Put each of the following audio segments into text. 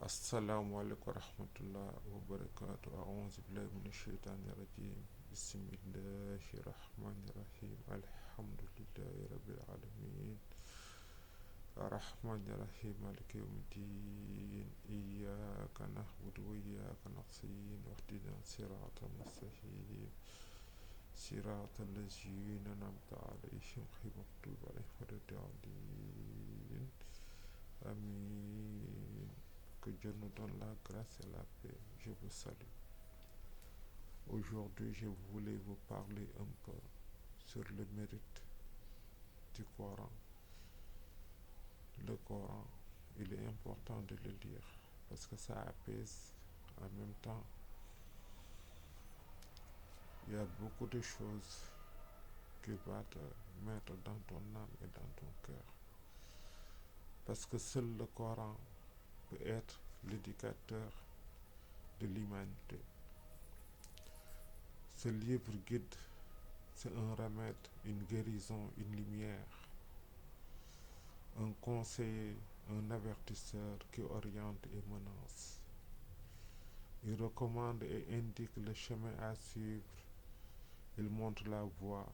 Assalamu alaikum warahmatullahi wabarakatuh. A'udhu billahi minash shaitani rajim. Bismillahir rahmanir rahim. Alhamdulillahi rabbil alamin. Ar-Rahmanir Rahim. Maliki yawmiddin. Iyyaka na'budu wa iyyaka nasta'in. Ihdina siratal mustaqim. Siratal ladzina an'amta 'alaihim ghayril maghdubi 'alaihim waladdallin. Amin. Que Dieu nous donne la grâce et la paix. Je vous salue. Aujourd'hui, je voulais vous parler un peu sur le mérite du Coran. Le Coran, il est important de le lire parce que ça apaise en même temps. Il y a beaucoup de choses qui vont te mettre dans ton âme et dans ton cœur. Parce que seul le Coran peut être l'éducateur de l'humanité. Ce livre guide, c'est un remède, une guérison, une lumière, un conseiller, un avertisseur qui oriente et menace. Il recommande et indique le chemin à suivre. Il montre la voie,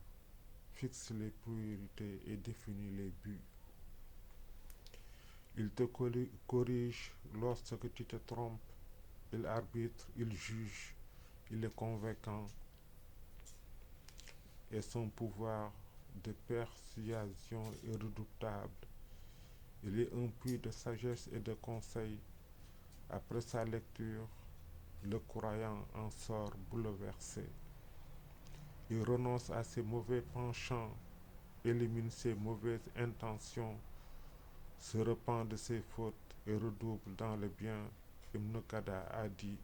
fixe les priorités et définit les buts. Il te corrige lorsque tu te trompes. Il arbitre, il juge, il est convaincant. Et son pouvoir de persuasion est redoutable. Il est un puits de sagesse et de conseil. Après sa lecture, le croyant en sort bouleversé. Il renonce à ses mauvais penchants, élimine ses mauvaises intentions, se repent de ses fautes et redouble dans le bien. Ibn Qada a dit: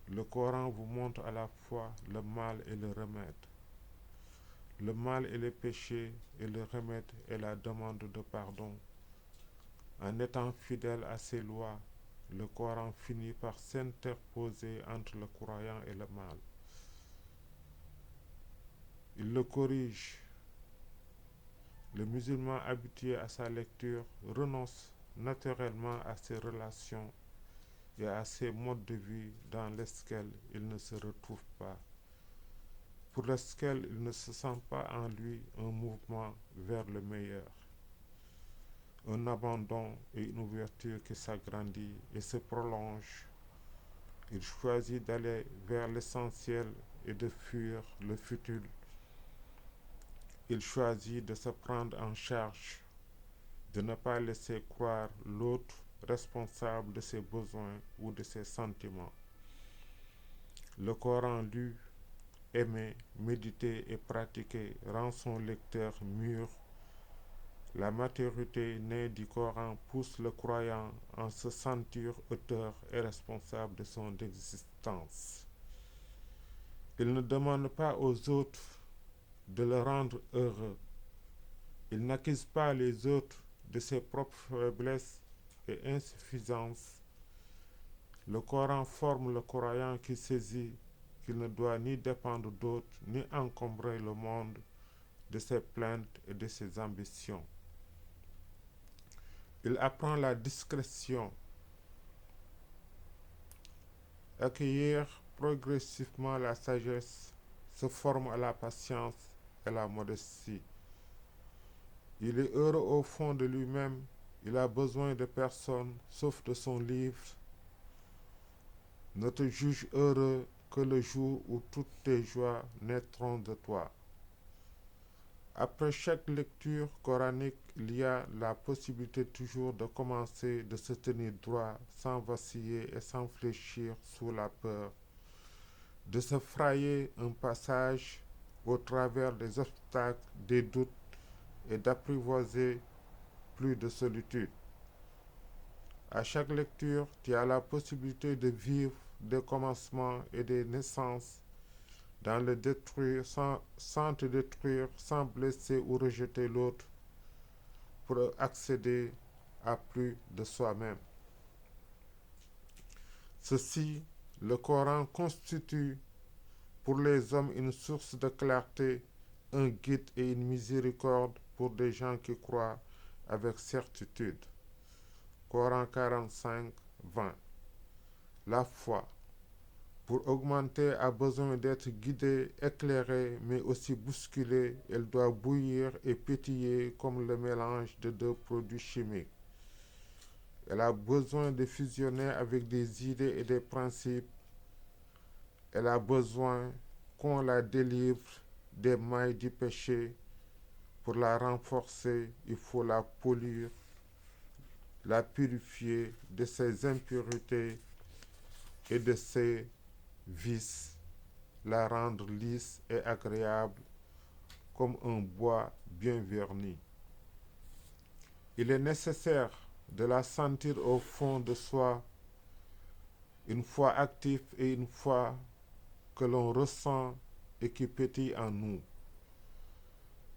le Coran vous montre à la fois le mal et le remède. Le mal est le péché et le remède est la demande de pardon. En étant fidèle à ses lois, le Coran finit par s'interposer entre le croyant et le mal. Il le corrige. Le musulman habitué à sa lecture renonce naturellement à ses relations et à ses modes de vie dans lesquels il ne se retrouve pas, pour lesquels il ne se sent pas en lui un mouvement vers le meilleur, un abandon et une ouverture qui s'agrandit et se prolonge. Il choisit d'aller vers l'essentiel et de fuir le futile. Il choisit de se prendre en charge, de ne pas laisser croire l'autre responsable de ses besoins ou de ses sentiments. Le Coran lu, aimé, médité et pratiqué rend son lecteur mûr. La maturité née du Coran pousse le croyant à se sentir auteur et responsable de son existence. Il ne demande pas aux autres de le rendre heureux. Il n'accuse pas les autres de ses propres faiblesses et insuffisances. Le Coran forme le croyant qui saisit qu'il ne doit ni dépendre d'autres, ni encombrer le monde de ses plaintes et de ses ambitions. Il apprend la discrétion, accueillir progressivement la sagesse, se forme à la patience et la modestie. Il est heureux au fond de lui-même, il a besoin de personne sauf de son livre. Ne te juge heureux que le jour où toutes tes joies naîtront de toi. Après chaque lecture coranique, il y a la possibilité toujours de commencer, de se tenir droit, sans vaciller et sans fléchir sous la peur, de se frayer un passage au travers des obstacles, des doutes et d'apprivoiser plus de solitude. À chaque lecture, tu as la possibilité de vivre des commencements et des naissances, dans le détruire sans te détruire, sans blesser ou rejeter l'autre, pour accéder à plus de soi-même. Ceci, le Coran constitue pour les hommes une source de clarté, un guide et une miséricorde pour des gens qui croient avec certitude. Coran 45, vain. La foi, pour augmenter, a besoin d'être guidée, éclairée, mais aussi bousculée. Elle doit bouillir et pétiller comme le mélange de deux produits chimiques. Elle a besoin de fusionner avec des idées et des principes. Elle a besoin qu'on la délivre des mailles du péché. Pour la renforcer, il faut la polir, la purifier de ses impuretés et de ses vices, la rendre lisse et agréable comme un bois bien verni. Il est nécessaire de la sentir au fond de soi, une foi active et une foi que l'on ressent et qui pétille en nous.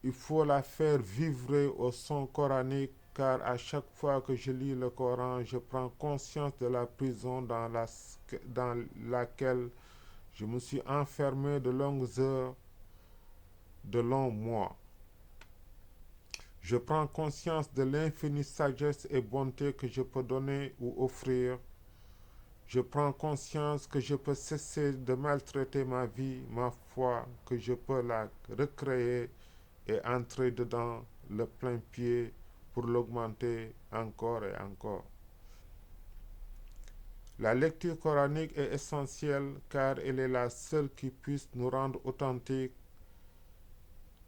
Il faut la faire vibrer au son coranique, car à chaque fois que je lis le Coran, je prends conscience de la prison dans laquelle je me suis enfermé de longues heures, de longs mois. Je prends conscience de l'infinie sagesse et bonté que je peux donner ou offrir. Je prends conscience que je peux cesser de maltraiter ma vie, ma foi, que je peux la recréer et entrer dedans le plein pied pour l'augmenter encore et encore. La lecture coranique est essentielle car elle est la seule qui puisse nous rendre authentiques.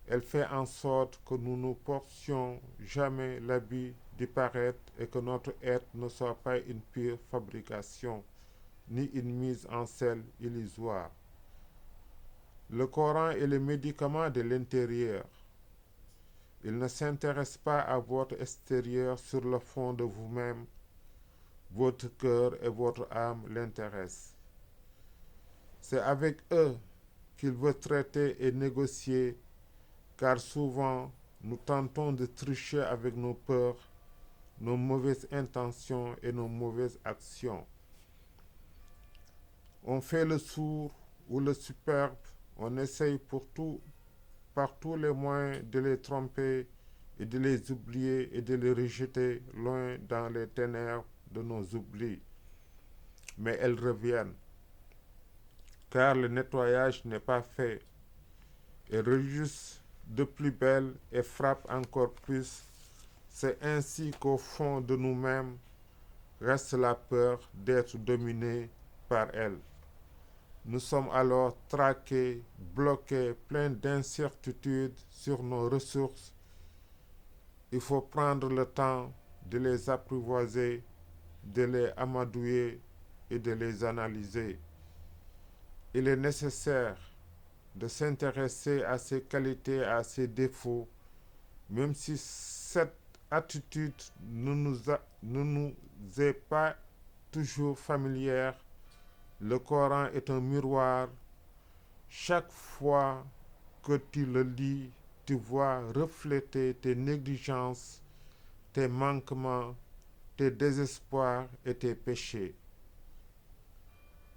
Elle fait en sorte que nous ne portions jamais l'habit du paraître et que notre être ne soit pas une pure fabrication, ni une mise en scène illusoire. Le Coran est le médicament de l'intérieur. Il ne s'intéresse pas à votre extérieur. Sur le fond de vous-même. Votre cœur et votre âme l'intéressent. C'est avec eux qu'il veut traiter et négocier, car souvent nous tentons de tricher avec nos peurs, nos mauvaises intentions et nos mauvaises actions. On fait le sourd ou le superbe, on essaye par tous les moyens de les tromper et de les oublier et de les rejeter loin dans les ténèbres de nos oublis. Mais elles reviennent, car le nettoyage n'est pas fait. Elles rejaillissent de plus belle et frappent encore plus. C'est ainsi qu'au fond de nous-mêmes reste la peur d'être dominés par elles. Nous sommes alors traqués, bloqués, pleins d'incertitudes sur nos ressources. Il faut prendre le temps de les apprivoiser, de les amadouer et de les analyser. Il est nécessaire de s'intéresser à ses qualités, à ses défauts, même si cette attitude ne nous est pas toujours familière. Le Coran est un miroir. Chaque fois que tu le lis, tu vois refléter tes négligences, tes manquements, tes désespoirs et tes péchés.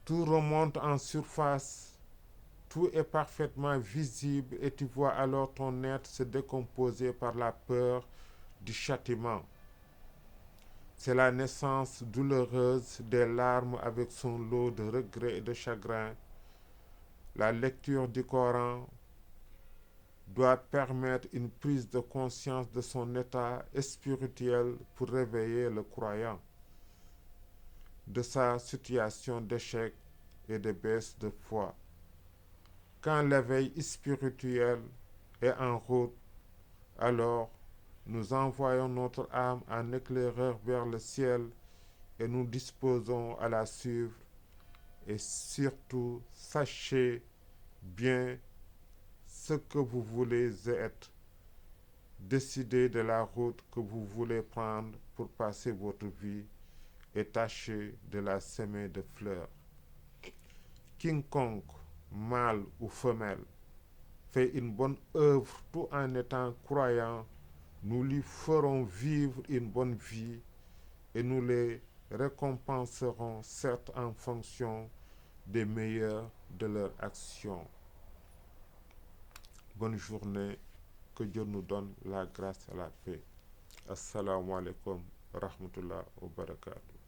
Tout remonte en surface, tout est parfaitement visible et tu vois alors ton être se décomposer par la peur du châtiment. C'est la naissance douloureuse des larmes avec son lot de regrets et de chagrins. La lecture du Coran doit permettre une prise de conscience de son état spirituel pour réveiller le croyant de sa situation d'échec et de baisse de foi. Quand l'éveil spirituel est en route, alors nous envoyons notre âme en éclaireur vers le ciel et nous disposons à la suivre. Et surtout, sachez bien ce que vous voulez être. Décidez de la route que vous voulez prendre pour passer votre vie et tâchez de la semer de fleurs. Quiconque, mâle ou femelle, fait une bonne œuvre tout en étant croyant, nous lui ferons vivre une bonne vie et nous les récompenserons certes en fonction des meilleurs de leur action. Bonne journée, que Dieu nous donne la grâce et la paix. Assalamu alaikum wa rahmatullah wa barakatuh.